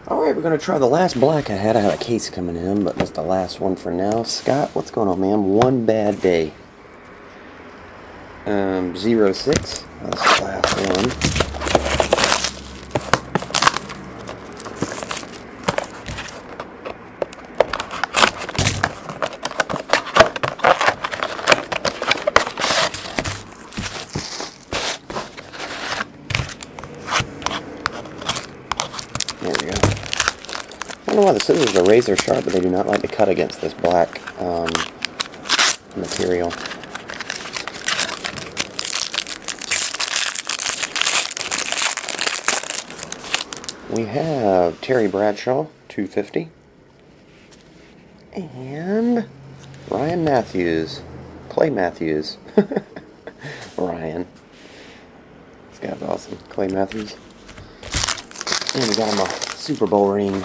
Alright, we're going to try the last black I had. I had a case coming in, but that's the last one for now. Scott, what's going on, man? One bad day. 06. That's the last one. There we go. I don't know why the scissors are razor sharp, but they do not like to cut against this black material. We have Terry Bradshaw, 250. And Ryan Matthews. Clay Matthews. Ryan. This guy's awesome. Clay Matthews. And we got him a Super Bowl ring.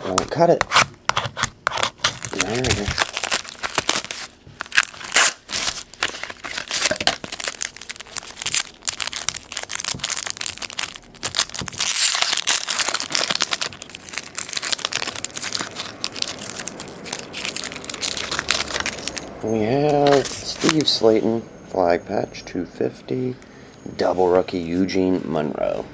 Won't cut it. There we go. We have Steve Slayton, flag patch, 250. Double rookie Eugene Monroe.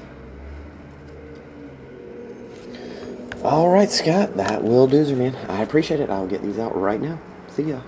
Alright, Scott, that will do, man. I appreciate it. I'll get these out right now. See ya.